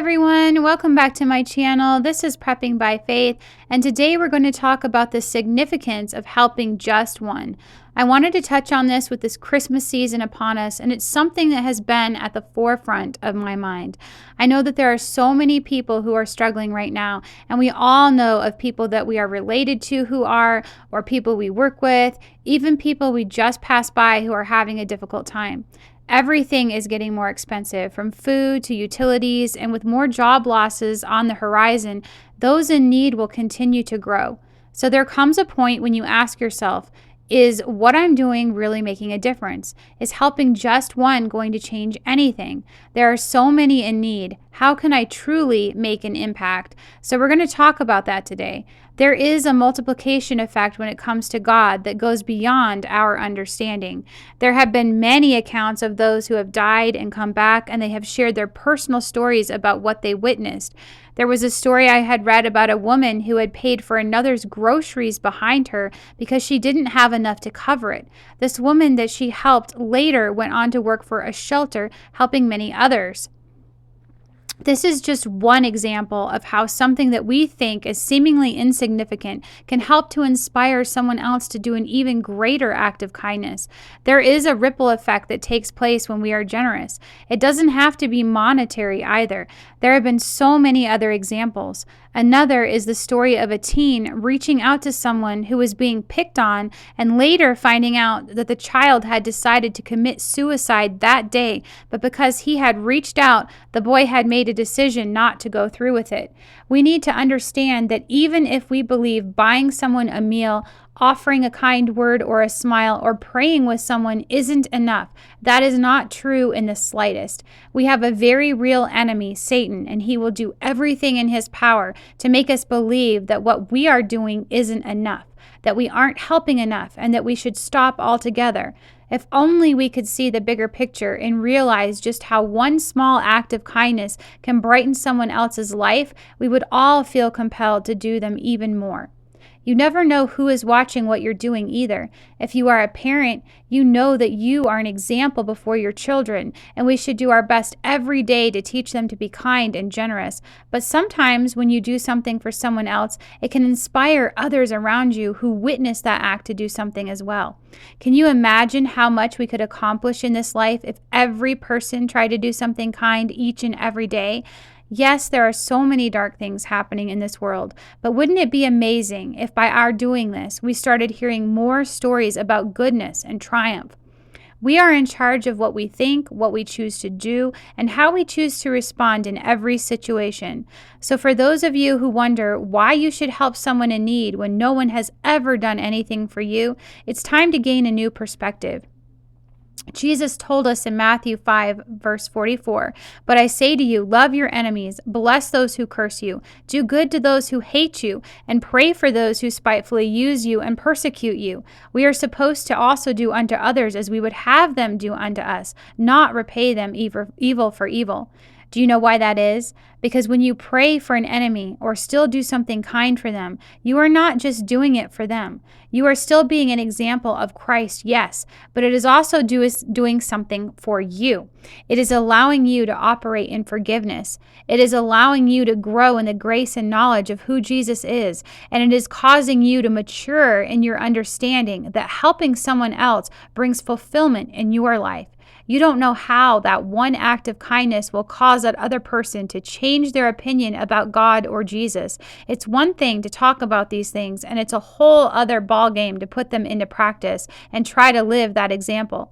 everyone, welcome back to my channel. This is Prepping by Faith, and today we're going to talk about the significance of helping just one. I wanted to touch on this with this Christmas season upon us, and it's something that has been at the forefront of my mind. I know that there are so many people who are struggling right now, and we all know of people that we are related to who are, or people we work with, even people we just pass by who are having a difficult time. Everything is getting more expensive, from food to utilities, and with more job losses on the horizon, those in need will continue to grow. So there comes a point when you ask yourself, is what I'm doing really making a difference? Is helping just one going to change anything? There are so many in need. How can I truly make an impact? So we're going to talk about that today. There is a multiplication effect when it comes to God that goes beyond our understanding. There have been many accounts of those who have died and come back, and they have shared their personal stories about what they witnessed. There was a story I had read about a woman who had paid for another's groceries behind her because she didn't have enough to cover it. This woman that she helped later went on to work for a shelter, helping many others. This is just one example of how something that we think is seemingly insignificant can help to inspire someone else to do an even greater act of kindness. There is a ripple effect that takes place when we are generous. It doesn't have to be monetary either. There have been so many other examples. Another is the story of a teen reaching out to someone who was being picked on and later finding out that the child had decided to commit suicide that day, but because he had reached out, the boy had made a decision not to go through with it. We need to understand that even if we believe buying someone a meal, offering a kind word or a smile, or praying with someone isn't enough, that is not true in the slightest. We have a very real enemy, Satan, and he will do everything in his power to make us believe that what we are doing isn't enough, that we aren't helping enough, and that we should stop altogether. If only we could see the bigger picture and realize just how one small act of kindness can brighten someone else's life, we would all feel compelled to do them even more. You never know who is watching what you're doing either. If you are a parent, you know that you are an example before your children, and we should do our best every day to teach them to be kind and generous. But sometimes when you do something for someone else, it can inspire others around you who witness that act to do something as well. Can you imagine how much we could accomplish in this life if every person tried to do something kind each and every day? Yes, there are so many dark things happening in this world, but wouldn't it be amazing if by our doing this, we started hearing more stories about goodness and triumph? We are in charge of what we think, what we choose to do, and how we choose to respond in every situation. So for those of you who wonder why you should help someone in need when no one has ever done anything for you, it's time to gain a new perspective. Jesus told us in Matthew 5, verse 44, "But I say to you, love your enemies, bless those who curse you, do good to those who hate you, and pray for those who spitefully use you and persecute you." We are supposed to also do unto others as we would have them do unto us, not repay them evil for evil. Do you know why that is? Because when you pray for an enemy or still do something kind for them, you are not just doing it for them. You are still being an example of Christ, yes, but it is also doing something for you. It is allowing you to operate in forgiveness. It is allowing you to grow in the grace and knowledge of who Jesus is, and it is causing you to mature in your understanding that helping someone else brings fulfillment in your life. You don't know how that one act of kindness will cause that other person to change their opinion about God or Jesus. It's one thing to talk about these things, and it's a whole other ballgame to put them into practice and try to live that example.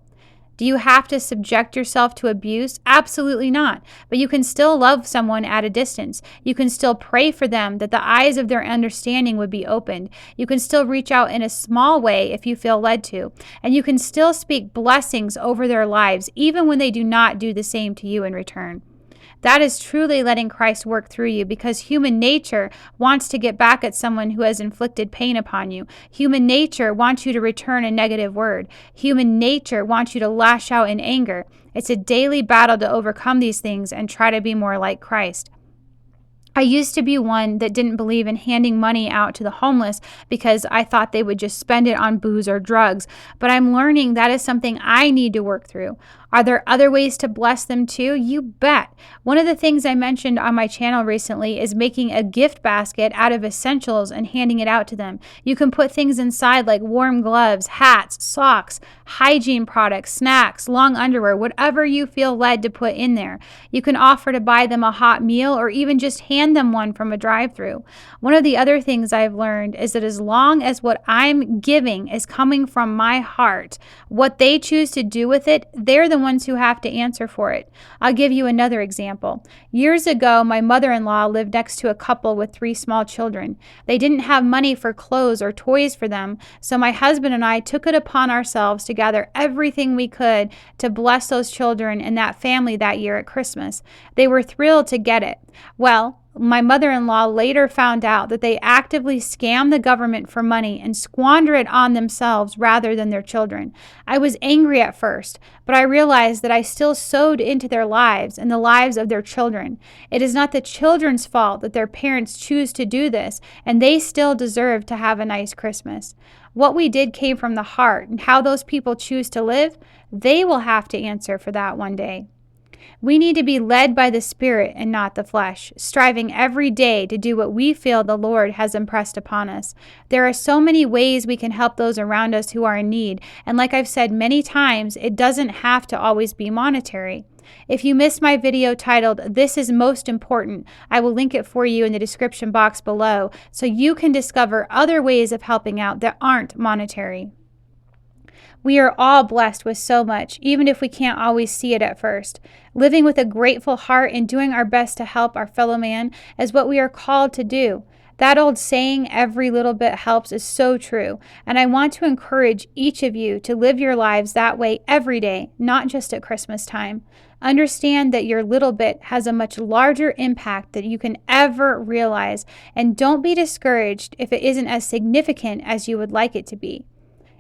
Do you have to subject yourself to abuse? Absolutely not. But you can still love someone at a distance. You can still pray for them that the eyes of their understanding would be opened. You can still reach out in a small way if you feel led to. And you can still speak blessings over their lives, even when they do not do the same to you in return. That is truly letting Christ work through you, because human nature wants to get back at someone who has inflicted pain upon you. Human nature wants you to return a negative word. Human nature wants you to lash out in anger. It's a daily battle to overcome these things and try to be more like Christ. I used to be one that didn't believe in handing money out to the homeless because I thought they would just spend it on booze or drugs. But I'm learning that is something I need to work through. Are there other ways to bless them too? You bet. One of the things I mentioned on my channel recently is making a gift basket out of essentials and handing it out to them. You can put things inside like warm gloves, hats, socks, hygiene products, snacks, long underwear, whatever you feel led to put in there. You can offer to buy them a hot meal or even just hand them one from a drive-thru. One of the other things I've learned is that as long as what I'm giving is coming from my heart, what they choose to do with it, they're the ones who have to answer for it. I'll give you another example. Years ago, my mother-in-law lived next to a couple with 3 small children. They didn't have money for clothes or toys for them, so my husband and I took it upon ourselves to gather everything we could to bless those children and that family that year at Christmas. They were thrilled to get it. Well, my mother-in-law later found out that they actively scam the government for money and squander it on themselves rather than their children. I was angry at first, but I realized that I still sowed into their lives and the lives of their children. It is not the children's fault that their parents choose to do this, and they still deserve to have a nice Christmas. What we did came from the heart, and how those people choose to live, they will have to answer for that one day. We need to be led by the Spirit and not the flesh, striving every day to do what we feel the Lord has impressed upon us. There are so many ways we can help those around us who are in need, and like I've said many times, it doesn't have to always be monetary. If you missed my video titled, "This is Most Important," I will link it for you in the description box below so you can discover other ways of helping out that aren't monetary. We are all blessed with so much, even if we can't always see it at first. Living with a grateful heart and doing our best to help our fellow man is what we are called to do. That old saying, "every little bit helps," is so true, and I want to encourage each of you to live your lives that way every day, not just at Christmas time. Understand that your little bit has a much larger impact than you can ever realize, and don't be discouraged if it isn't as significant as you would like it to be.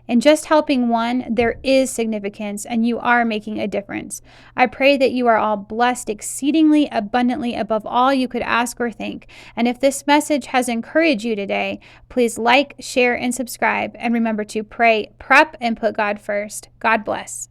In just helping one, there is significance, and you are making a difference. I pray that you are all blessed exceedingly abundantly above all you could ask or think. And if this message has encouraged you today, please like, share, and subscribe. And remember to pray, prep, and put God first. God bless.